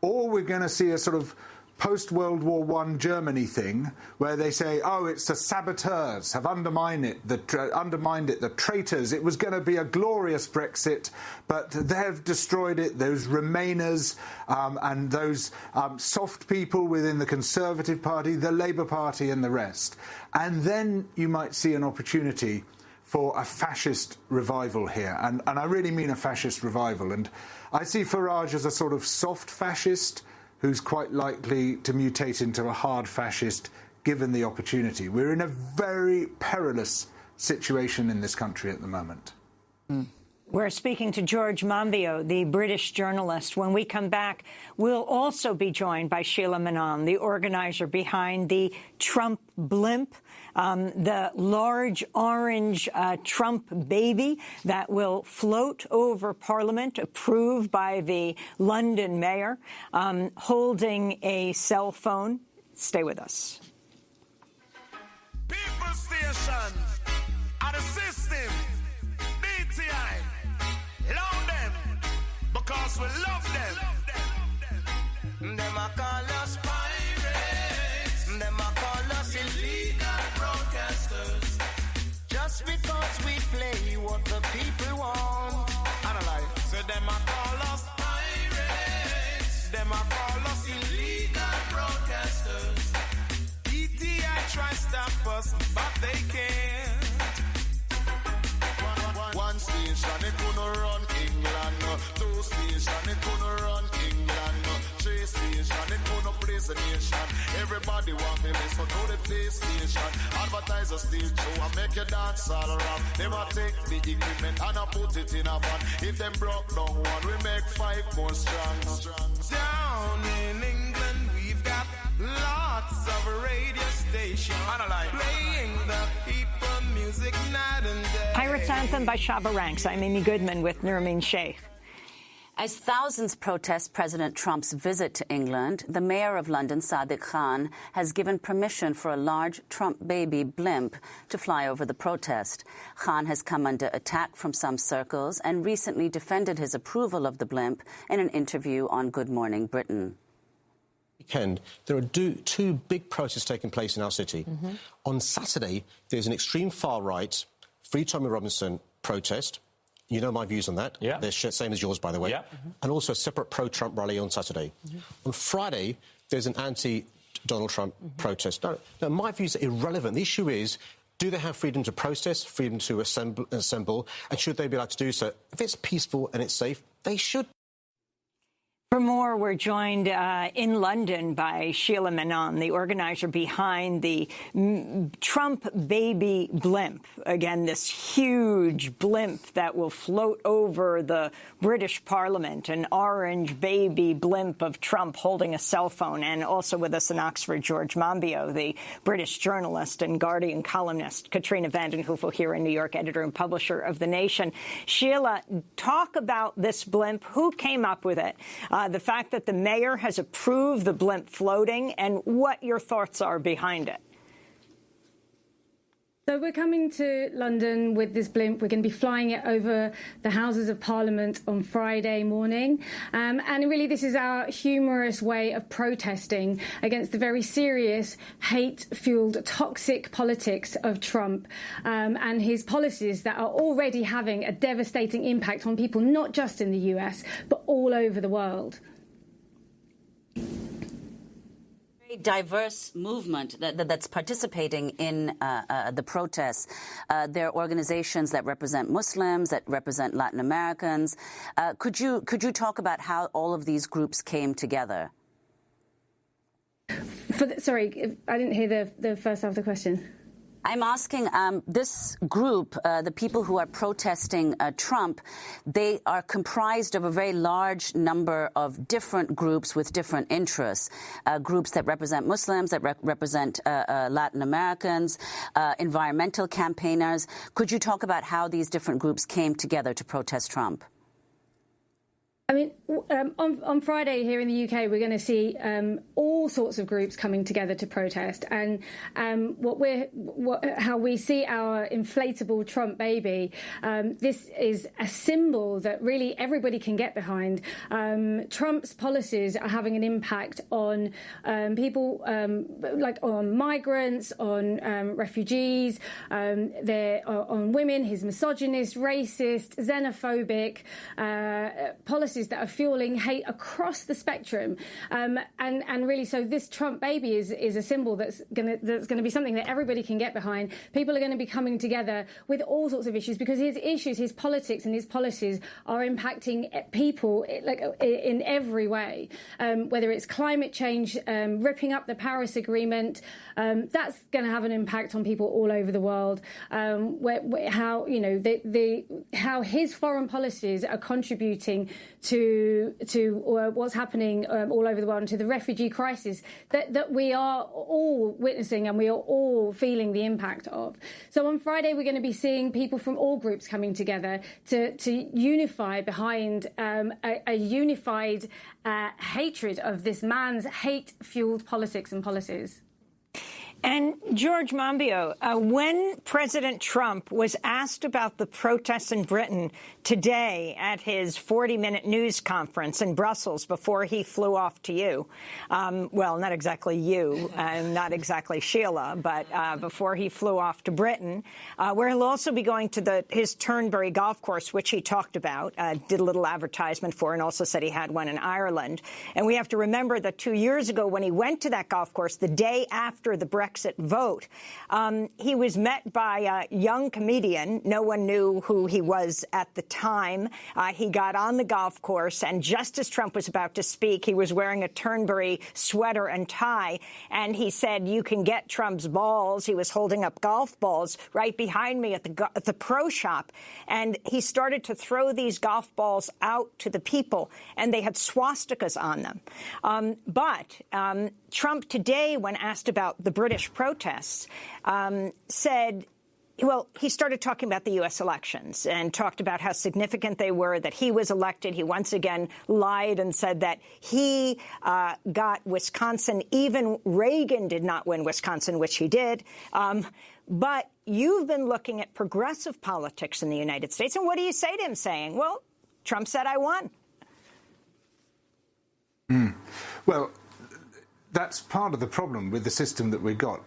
Or we're going to see a sort of post-World War I Germany thing where they say, oh, it's the saboteurs have undermined it, the traitors. It was going to be a glorious Brexit, but they've destroyed it, those Remainers and those soft people within the Conservative Party, the Labour Party and the rest. And then you might see an opportunity for a fascist revival here. And I really mean a fascist revival. And I see Farage as a sort of soft fascist who's quite likely to mutate into a hard fascist given the opportunity. We're in a very perilous situation in this country at the moment. We're speaking to George Monbiot, the British journalist. When we come back, we'll also be joined by Sheila Manon, the organizer behind the Trump blimp, the large orange Trump baby that will float over Parliament, approved by the London mayor, holding a cell phone. Stay with us. People station and the system, BTI, love them because we love them. Them a call us pirates, them a call us illegal broadcasters. Just because we play what the people want. Analyze. So them a call us pirates, them a call us illegal broadcasters. BTI try stop us, but they can't. One station it gonna run England, two station it gonna run England, three station it gonna place the nation. Everybody want me listen to the PlayStation. Advertisers still show and make you dance all around. They might take the equipment and I put it in a van. If them broke down one, we make 5 more strong. Down in England we've got lots of radio stations playing the people Pirates Anthem by Shabba Ranks. I'm Amy Goodman with Nermeen Sheikh. As thousands protest President Trump's visit to England, the mayor of London, Sadiq Khan, has given permission for a large Trump baby blimp to fly over the protest. Khan has come under attack from some circles and recently defended his approval of the blimp in an interview on Good Morning Britain. Weekend, there are two big protests taking place in our city. On Saturday, there's an extreme far-right, Free Tommy Robinson protest. You know my views on that. Yeah. They're the same as yours, by the way. Yeah. And also a separate pro-Trump rally on Saturday. On Friday, there's an anti-Donald Trump protest. Now, my views are irrelevant. The issue is, do they have freedom to protest, freedom to assemble, and should they be allowed to do so? If it's peaceful and it's safe, they should. For more, we're joined in London by Sheila Menon, the organizer behind the Trump baby blimp. Again, this huge blimp that will float over the British Parliament, an orange baby blimp of Trump holding a cell phone. And also with us in Oxford, George Monbiot, the British journalist and Guardian columnist, Katrina vanden Heuvel here in New York, editor and publisher of The Nation. Sheila, talk about this blimp. Who came up with it? The fact that the mayor has approved the blimp floating, and what your thoughts are behind it. So we're coming to London with this blimp. We're going to be flying it over the Houses of Parliament on Friday morning. And really, this is our humorous way of protesting against the very serious, hate-fueled, toxic politics of Trump and his policies that are already having a devastating impact on people, not just in the US, but all over the world. Diverse movement that's participating in the protests. There are organizations that represent Muslims, that represent Latin Americans. Could you talk about how all of these groups came together? Sorry, I didn't hear the first half of the question. I'm asking this group, the people who are protesting Trump, they are comprised of a very large number of different groups with different interests, groups that represent Muslims, that represent Latin Americans, environmental campaigners. Could you talk about how these different groups came together to protest Trump? I mean, on Friday here in the UK, we're going to see all sorts of groups coming together to protest, and how we see our inflatable Trump baby. This is a symbol that really everybody can get behind. Trump's policies are having an impact on people, like on migrants, on refugees, on women. His misogynist, racist, xenophobic policies that are fueling hate across the spectrum, and really, so this Trump baby is a symbol that's going to be something that everybody can get behind. People are going to be coming together with all sorts of issues because his issues, his politics, and his policies are impacting people like in every way. Whether it's climate change, ripping up the Paris Agreement, that's going to have an impact on people all over the world. How how his foreign policies are contributing to what's happening all over the world and to the refugee crisis that we are all witnessing and we are all feeling the impact of. So on Friday, we're going to be seeing people from all groups coming together to unify behind a unified hatred of this man's hate-fueled politics and policies. And George Monbiot, when President Trump was asked about the protests in Britain today at his 40-minute news conference in Brussels before he flew off to you, well, not exactly you, not exactly Sheila, but before he flew off to Britain, where he'll also be going to his Turnberry golf course, which he talked about, did a little advertisement for, and also said he had one in Ireland. And we have to remember that 2 years ago when he went to that golf course, the day after the Brexit vote, he was met by a young comedian. No one knew who he was at the time. He got on the golf course, and just as Trump was about to speak, he was wearing a Turnberry sweater and tie, and he said, "You can get Trump's balls." He was holding up golf balls right behind me at the pro shop, and he started to throw these golf balls out to the people, and they had swastikas on them. But Trump today, when asked about the British protests, said Well, he started talking about the U.S. elections and talked about how significant they were, that he was elected. He once again lied and said that he got Wisconsin. Even Reagan did not win Wisconsin, which he did. But you've been looking at progressive politics in the United States. And what do you say to him saying, well, Trump said I won? Well, that's part of the problem with the system that we've got.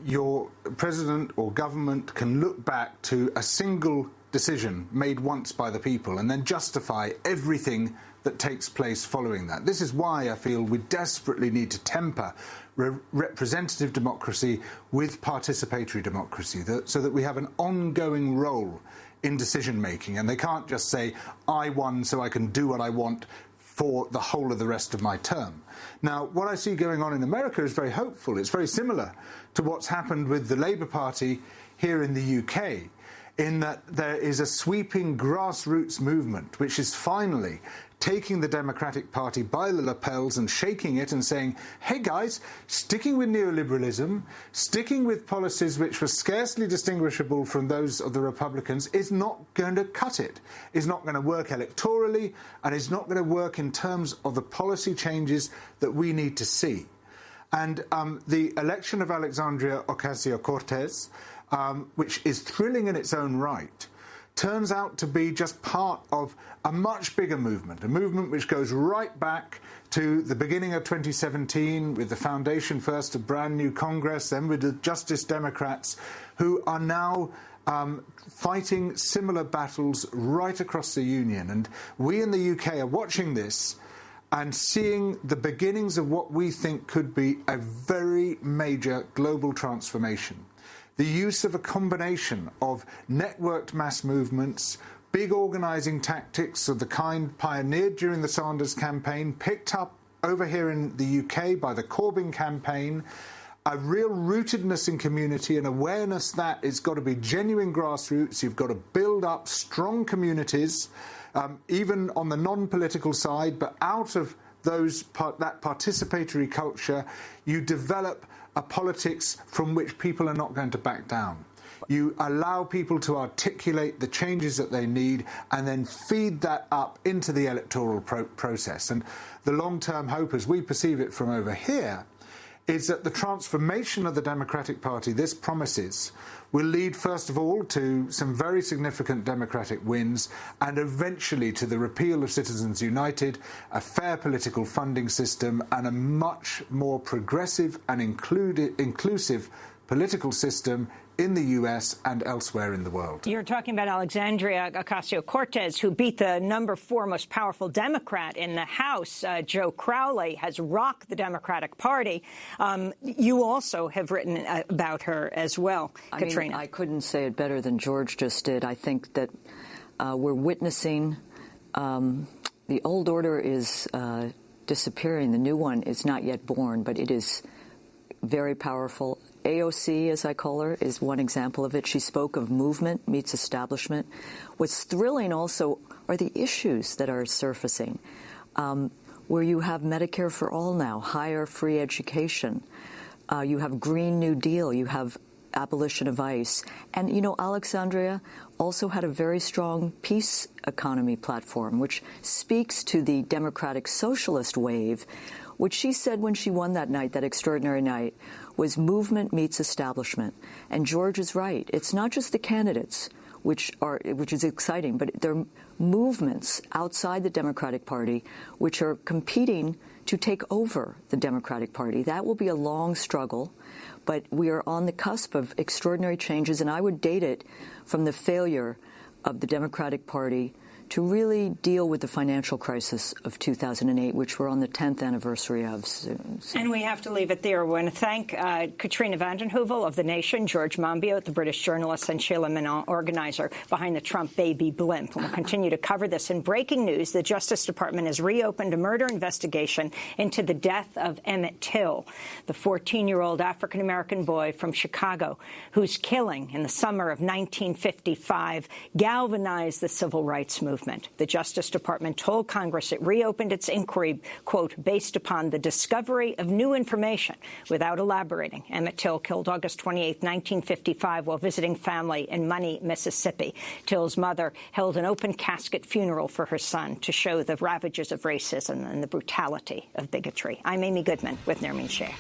Your president or government can look back to a single decision made once by the people and then justify everything that takes place following that. This is why I feel we desperately need to temper representative democracy with participatory democracy, so that we have an ongoing role in decision-making. And they can't just say, I won so I can do what I want for the whole of the rest of my term. Now, what I see going on in America is very hopeful. It's very similar to what's happened with the Labour Party here in the UK, in that there is a sweeping grassroots movement which is finally taking the Democratic Party by the lapels and shaking it and saying, hey guys, sticking with neoliberalism, sticking with policies which were scarcely distinguishable from those of the Republicans is not going to cut it. It's not going to work electorally, and it's not going to work in terms of the policy changes that we need to see. And the election of Alexandria Ocasio-Cortez, which is thrilling in its own right, turns out to be just part of a much bigger movement, a movement which goes right back to the beginning of 2017 with the foundation first of brand new Congress, then with the Justice Democrats, who are now fighting similar battles right across the Union. And we in the UK are watching this and seeing the beginnings of what we think could be a very major global transformation. The use of a combination of networked mass movements, big organising tactics of the kind pioneered during the Sanders campaign, picked up over here in the UK by the Corbyn campaign, a real rootedness in community and awareness that it's got to be genuine grassroots. You've got to build up strong communities, even on the non-political side, but out of that participatory culture, you develop a politics from which people are not going to back down. You allow people to articulate the changes that they need and then feed that up into the electoral process. And the long-term hope, as we perceive it from over here, is that the transformation of the Democratic Party this promises will lead, first of all, to some very significant Democratic wins and eventually to the repeal of Citizens United, a fair political funding system and a much more progressive and inclusive political system in the US and elsewhere in the world. You're talking about Alexandria Ocasio-Cortez, who beat the number 4 most powerful Democrat in the House. Joe Crowley has rocked the Democratic Party. You also have written about her as well, Katrina. I couldn't say it better than George just did. I think that we're witnessing the old order is disappearing. The new one is not yet born, but it is very powerful. AOC, as I call her, is one example of it. She spoke of movement meets establishment. What's thrilling also are the issues that are surfacing, where you have Medicare for all now, higher free education, you have Green New Deal, you have abolition of ICE. And, you know, Alexandria also had a very strong peace economy platform, which speaks to the democratic socialist wave, which she said when she won that night, that extraordinary night, was movement meets establishment. And George is right. It's not just the candidates, which is exciting, but there are movements outside the Democratic Party which are competing to take over the Democratic Party. That will be a long struggle, but we are on the cusp of extraordinary changes, and I would date it from the failure of the Democratic Party to really deal with the financial crisis of 2008, which we're on the 10th anniversary of soon. So. And we have to leave it there. We want to thank Katrina vanden Heuvel of The Nation, George Monbiot, the British journalist, and Sheila Menon, organizer behind the Trump baby blimp. And we'll continue to cover this. In breaking news, the Justice Department has reopened a murder investigation into the death of Emmett Till, the 14-year-old African-American boy from Chicago, whose killing in the summer of 1955 galvanized the civil rights movement. movement. The Justice Department told Congress it reopened its inquiry, quote, based upon the discovery of new information, without elaborating. Emmett Till killed August 28, 1955, while visiting family in Money, Mississippi. Till's mother held an open casket funeral for her son to show the ravages of racism and the brutality of bigotry. I'm Amy Goodman with Nermeen Sheikh.